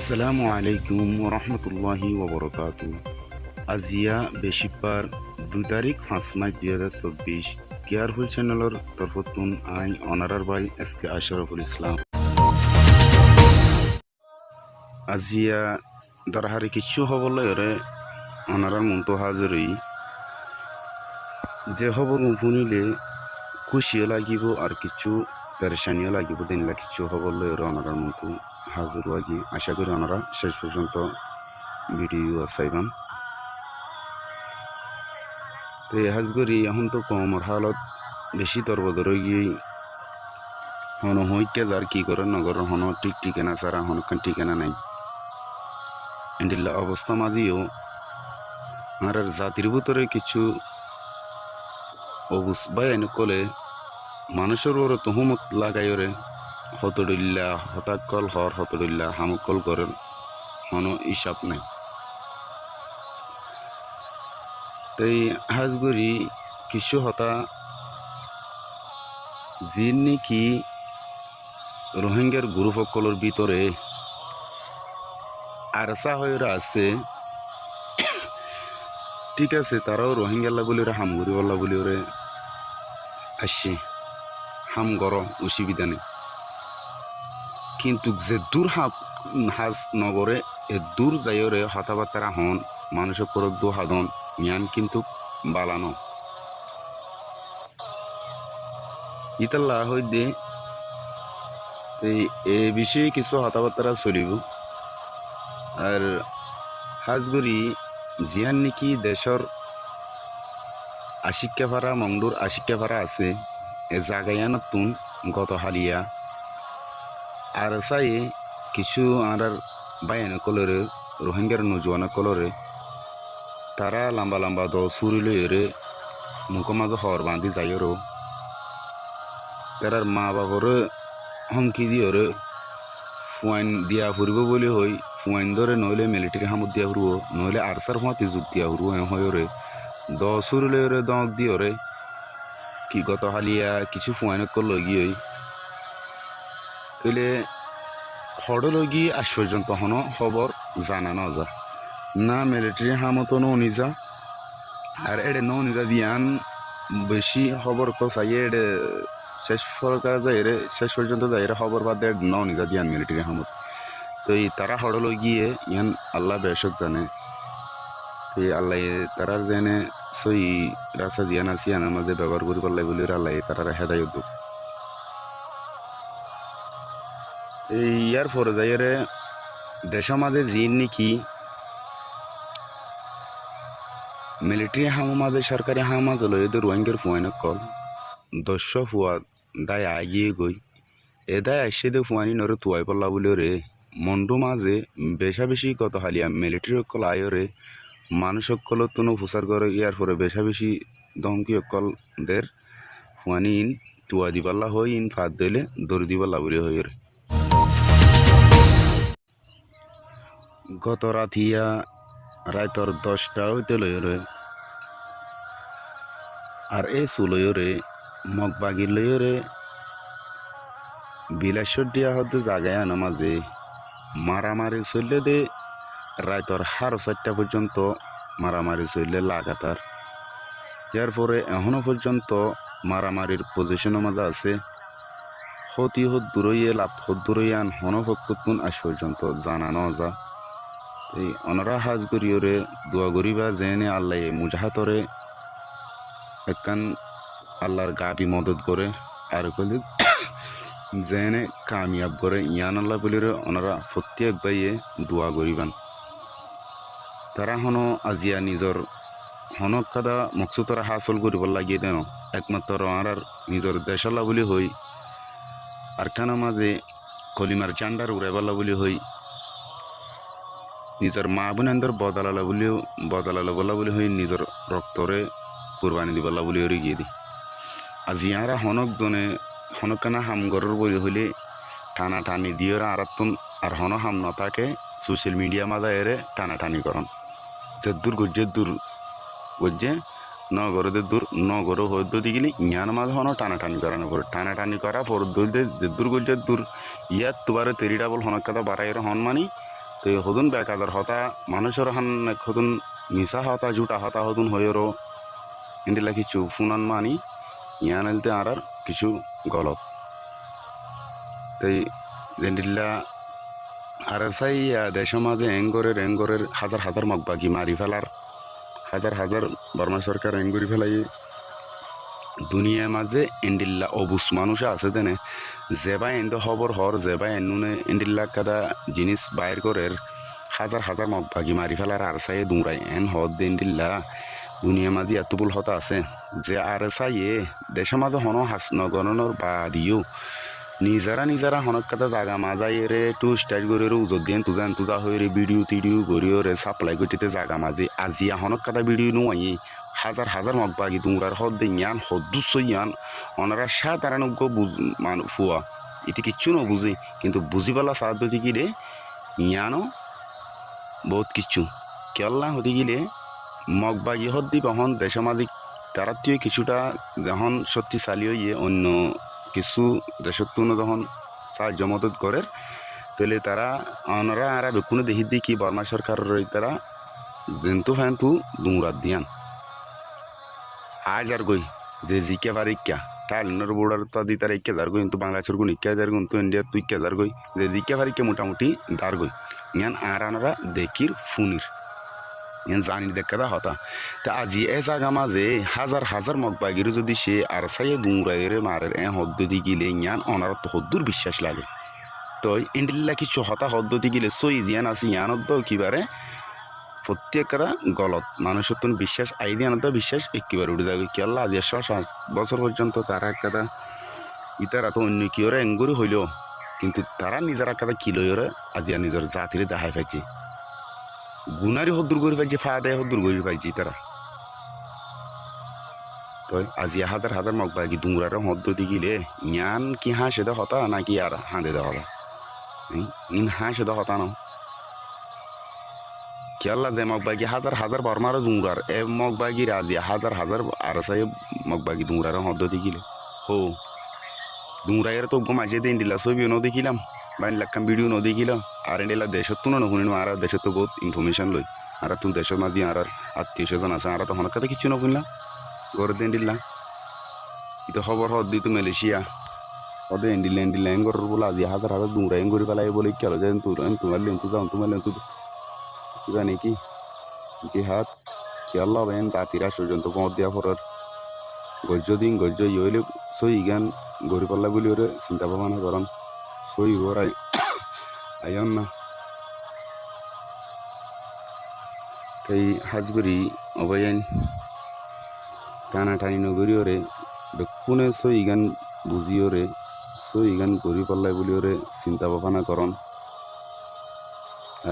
আসসালামু আলাইকুম রহমতুল্লাহি ওবরকাতু। আজিয়া বেশিবার 2 তারিখ 5 মাস 2024 কেয়ারফুল চ্যানেলের তরফতুন আই অনারার ভাই এসকে আশরাফুল ইসলাম। আজিয়া দরহারি কিছু হবলে ওরে অনারার মতো হাজিরই যে খবর শুনিলে খুশিও লাগিব আর কিছু পেরেশানিও লাগিব দিনলা কিছু হবলে ওরে অনারার মতো হাজির লাগি। আশা করি ওনারা শেষ পর্যন্ত ভিডিও চাইবাম। তো হাজগরি এখন তো কমর হালত বেশি তরবদর গিয়ে হন হইকে যার কি করে নগর হন ঠিক ঠিকানা ছাড়া হনখান ঠিকানা নাই। এন্ডিল্লা অবস্থা মাঝিও আর জাতির ভিতরে কিছু অবুস বায়ান কলে মানুষের ওর তহমত লাগাইরে হতডুল্লা হতাকল হর হতডুল্লা হামকল করেন হন হিসাব নাই। তাই হাজগরি কিছু হতা যিন নাকি রোহিঙ্গার গ্রুপসকলের ভিতরে আরসা হয়ে আছে, ঠিক আছে তারাও রোহিঙ্গাল্লা বলি ওরা হামগুড়িওয়াল্লা বলি ওরে আসছে হাম গর অসুবিধা নেই, কিন্তু যে দূর হাজ নগরে এ দূর যাইরে হতাবার্তারা হন মানুষের করক দু হাদন জ্ঞান কিন্তু বালানো ইতাল্লা হইতে এ বিষয়ে কিছু হতাবার্তারা চলিব। আর হাজগুড়ি জিয়ান নাকি দেশর আশিক্কা ভাড়া মংডুর আশিক্কা ভাড়া আছে এ জাগাইয়া নতুন গত হালিয়া আর চাই কিছু আর বাইন কলরে রোহিঙ্গার নজওয়ান কলরে তারা লম্বা লম্বা দ সুরি লইরে মুখ মাঝে হর বাঁধি যাইরো তার মা বাবরে হুমকি দিয়রে ফুয়াইন দিয়া ফুরিব বলে হই ফুয়াইন ধরে নইলে মিলিটারি হামত দিয়া ফুরব নইলে আরসার হুঁয়াতে যুগ দিয়া ফুরব হয়রে দ সুরি লইরে দক দিয়রে কি গত হালিয়া কিছু ফুয়াইন কল গিয়ে কইলে হড়লগি আজ পর্যন্ত হন খবর জানা না যা না মিলিটারি হামতো নিজা আর এডে নিজা দিয়ান বেশি খবর চাই এডে শেষ সরকার যাইরে শেষ পর্যন্ত যাইরে খবর বাদ দেয় নিজা দিয়ান মিলিটারি হামত। তো তারা হড়লো গিয়ে ইয়ান আল্লাহ বেশক জানে। তো আল্লাহ তারার জেনে সই রাস্তা জিয়ান আছে ইয়ানের মাঝে ব্যবহার করি পারলাই বলি আল্লাহ তারা হেদায়ত দুঃখ। এই ইয়ার পরে যাইরে দেশের মাঝে জিন নাকি মিলিটারি হাম মাঝে সরকারি হাম মাঝে লই এদের রোহিঙ্গার ফুয়াইনক কল দস্য ফুয়া দায় আগিয়ে গই এ দায় আসছে দে ফুয়ানি নরে তুয়াই পাল্লা বলে রে মন্ডু মাঝে বেশা বেশি কত হালিয়া মিলিটারি অকল আয়রে মানুষ অকল তুনো ফুসার করে ইয়ার পরে বেশা বেশি দমকি অকল দের ফুয়ানি ইন তুয়া দিবাল্লা হই ইন ফাঁদ দিলে দৌড় দিবাল্লা বলে হই রে। গত রাতিয়া রায়তর 10টা হইতে লইরে আর এ সুলইরে মগবাগি লইরে বিলাসর দিয়া হতে জাগায় আনা মাঝে মারামারি চললে দে রায়তর 4:30 পর্যন্ত মারামারি চললে লাগাতার। এর পরে এখনো পর্যন্ত মারামারির পজিশনের মাঝে আছে হতি হত দূরইয়ে লাভ হত দূরই আন হনপক্ষতুন আজ পর্যন্ত জানানো যা। এই অনারা হাজ করিওরে দোয়া করিবা জেনে আল্লাহ মুজাহাতরে একখান আল্লাহর গাবি মদত করে আর কলি জেনে কামিয়াব করে ইয়ান আল্লাহ বলিরে ওনারা প্রত্যেক বাইয়ে দোয়া করিবান। তারা হনো আজিয়া নিজর হনক কাদা মকসুদরা হাসল করিব লাগিয়ে দেন একমাত্র আর নিজর দেশাল্লা বলি হই আর কানা মাঝে কলিমার চান্ডার উড়াইবাল্লা বলি হই নিজের মা বোনেন্দর বদলালা বলা বলি হই নিজের রক্তরে কুরবানি দিবাল্লা বলি হরি গিয়ে দি আজি আর হনক জনে হনকানা হামগরের বলি হইলে টানা টানি দিয়ে আরাতুন আর হন হাম নথাকে সোশ্যাল মিডিয়া মাঝে এরে টানা টানি করন যে দূর গজ্জে দূর গজ্জে নগরদের দূর নগর হদ্দ দিগিলি ইয়ান মাঝে হন টানা টানি করানো করে টানা টানি করা পর দূর যে দূর গজ্জে দূর ইয়াত তুবারে তেরি ডাবল হনক কাদা বাড়াইরে হন মানি তো হদুন বেকাদার হতা মানুষের হান হদুন মিশা হতা জুটা হতা হদুন হয়েরও ইন্ডিলা কিছু ফুনান মানি ইয়ানালতে আর কিছু গলত তাই ইন্ডিল্লা আর সাই দেশের মাঝে এঙ্গরের হাজার হাজার মগবাগি মারি ফেলার হাজার হাজার বর্মা সরকার এঙ্গরি ফেলাই দুনিয়ার মাঝে ইন্ডিল্লা অবুস মানুষ আছে যেনে যেবা এন্দ খবর হর যেবা এনুনে ইন্ডিল্লা কাদা জিনিস বাইর করের হাজার হাজার মগবাগি মারি ফেলার আর সাই দুঁড়াই এন হদ ইন্ডিল্লা দুনিয়ার মাঝে এতবুল হতা আছে যে আর সাইয়ে দেশের মাঝে হন হাস নগরণর বা দিও নিজেরা হনক কাটা জাগা মাজাই রে টু স্টাইল করে উজত দিয়ে তুজা হয়ে রে ভিডিও টিডিও করিও রে সাপ্লাই করতে জাগা মাঝে আজিয়া হনক কাটা ভিডিও নোয়াই হাজার হাজার মগবাগি তুমরার হদ দে ইয়ান হদ্দুস ইয়ান ওনারা 97 মান ফুয়া এটি কিচ্ছু না বুঝে কিন্তু বুঝি পেলা সাহায্য দিকে রে ইয়ানো বহুত কিচ্ছু কেল্লা হতে গেলে মগবাগি হদ দি বহন দেশের মাঝে তারা তুই কিছুটা যখন সত্যি চালিয়ে ইয়ে অন্য কিছু দেশের তুনো যখন সাহায্য মদত করে তাহলে তারা ওনারা আর বেকুনে দেখি দি কি বর্মা সরকারের তারা জেন্তু ফ্যান্তু দুমরাত দিয়ান আজ আর গই যে জিকে পার ইক্কা টাইলনের বোর্ডার তা দি তার ইক্কা যার গই কিন্তু বাংলাদেশের গুণ ইক্কা যার কিন্তু ইন্ডিয়ার তুই ইক্কা যার গই যে জিকে পার ইক্কা মোটামুটি দার গই ইয়ান আর আনারা দেখির ফুনির ইয়ান জানি দেখা হতা তা আজি এ জাগা মাঝে হাজার হাজার মগবাগির যদি সে আর সাইয়ে দুঁড়াইরে মারের হদ্দি গিলে ইয়ান অনার তো হদ্দুর বিশ্বাস লাগে তো ইন্ডিল্লা কিছু হতা হদ্দি গিলে সই জিয়ান আছে ইয়ানত কিবারে প্রত্যেকটা গলত মানুষের তো বিশ্বাস আইডিয়ানত বিশ্বাস একেবারে উঠে যাবে কি আল্লাহ আজ 7 বছর পর্যন্ত তারা একটা ইতারা তো অন্য কি ওরা এঙ্গুরি হইলেও কিন্তু তারা নিজের একটা কি লইরে আজিয়া নিজের জাতিরে দেখাই পাইছে গুনারি হদ্দুর করে পাইছে ফায়দায় হদ্দুর করে পাইছে তারা তো আজিয়া হাজার হাজার মগবাগি দুংরার হদ্দুতি গিলে ইয়ান কি হাসে দে হতা নাকি আর হাঁদে দে হতা ইন হাসে দে হতা না কেল্লা যে মগবাগি হাজার হাজার বর্মার দুংরার এ মগবাগি আজিয়া হাজার হাজার আর সাই মগবাগি দুংরার হদ্দুতি গিলে হো দুংরাইয়ের তো মাঝে দিন দিলা ছবিও ন দেখিলাম বাইন লাক্কাম ভিডিও ন দেখিলাম আর এলা দেশের তো না শুনিলাম আর দেশের তো বহুত ইনফরমেশন লই আর তুমি দেশের মাঝে আর আত্মীয় স্বজন আছে আর তো হনক কথা কিছু না শুনলাম ঘরে দিন দিলা ইতো খবর হদ দিত মালয়েশিয়া হদে এন্ডিলা এঙ্গর বলে আজি হাজার হাজার দুংরা এঙ্গরি পেলাই বলে কেন যে তোমার লেন তো জানি কি জিহাদ চিয়াল্লা বেন তাঁতিরা পর্যন্ত পথ দিয়া পড়ার গজ্য ইলে সই গান গড়ি পাল্লা বলি ওরে চিন্তা ভাবনা করেন সই ওরাই আইন না তাই হাজগুড়ি অবয়ান টানা টানি নগরী ওরে বেকুনে সই গান বুঝি ওরে সই গান গড়ি পাল্লাই বলি ওরে চিন্তা ভাবনা করেন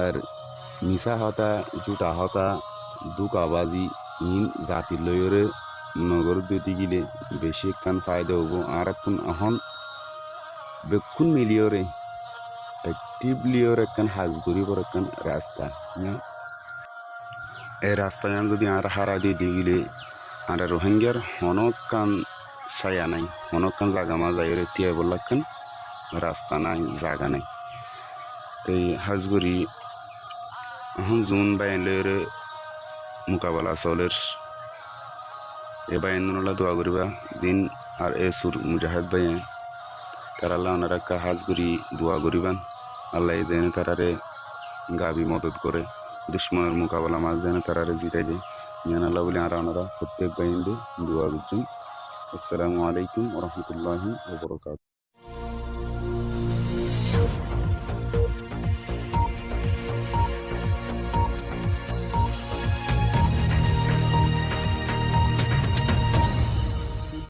আর মিশা হতা জুটা হতা দুকাবাজি ইন জাতির লয়রে নগর দুটি গিলে বেশি কান ফায়দা হব আর এখন এখন বেকুন মিলিয়রে অ্যাক্টিভলিওর একখান হাজগুড়িবর একখান রাস্তা এই রাস্তায় যদি আর হারা দিয়ে গিলে আর রোহিঙ্গার হনকান ছায়া নাই হনকান জাগা মাজাই তিয়া বললাখান রাস্তা নাই জাগা নাই তাই হাজগুড়ি এখন জুন বাইন লয়রে মোকাবেলা চলের এ বাইন দোয়া করিবা দিন আর এ সুর মুজাহিদ বাইন তারা আল্লাহ ওনারা হাজগুড়ি দোয়া করিবান আল্লাহ যেন তারারে গাবি মদত করে দুশ্মনের মোকাবেলা মাছ যেন তারারে জিতাই দেয় ইয়ান আল্লাহ বলে আর ওনারা প্রত্যেক বাইন দোয়া করছেন। আসসালামু আলাইকুম ওয়া রাহমাতুল্লাহি ওয়া বারাকাতুহু।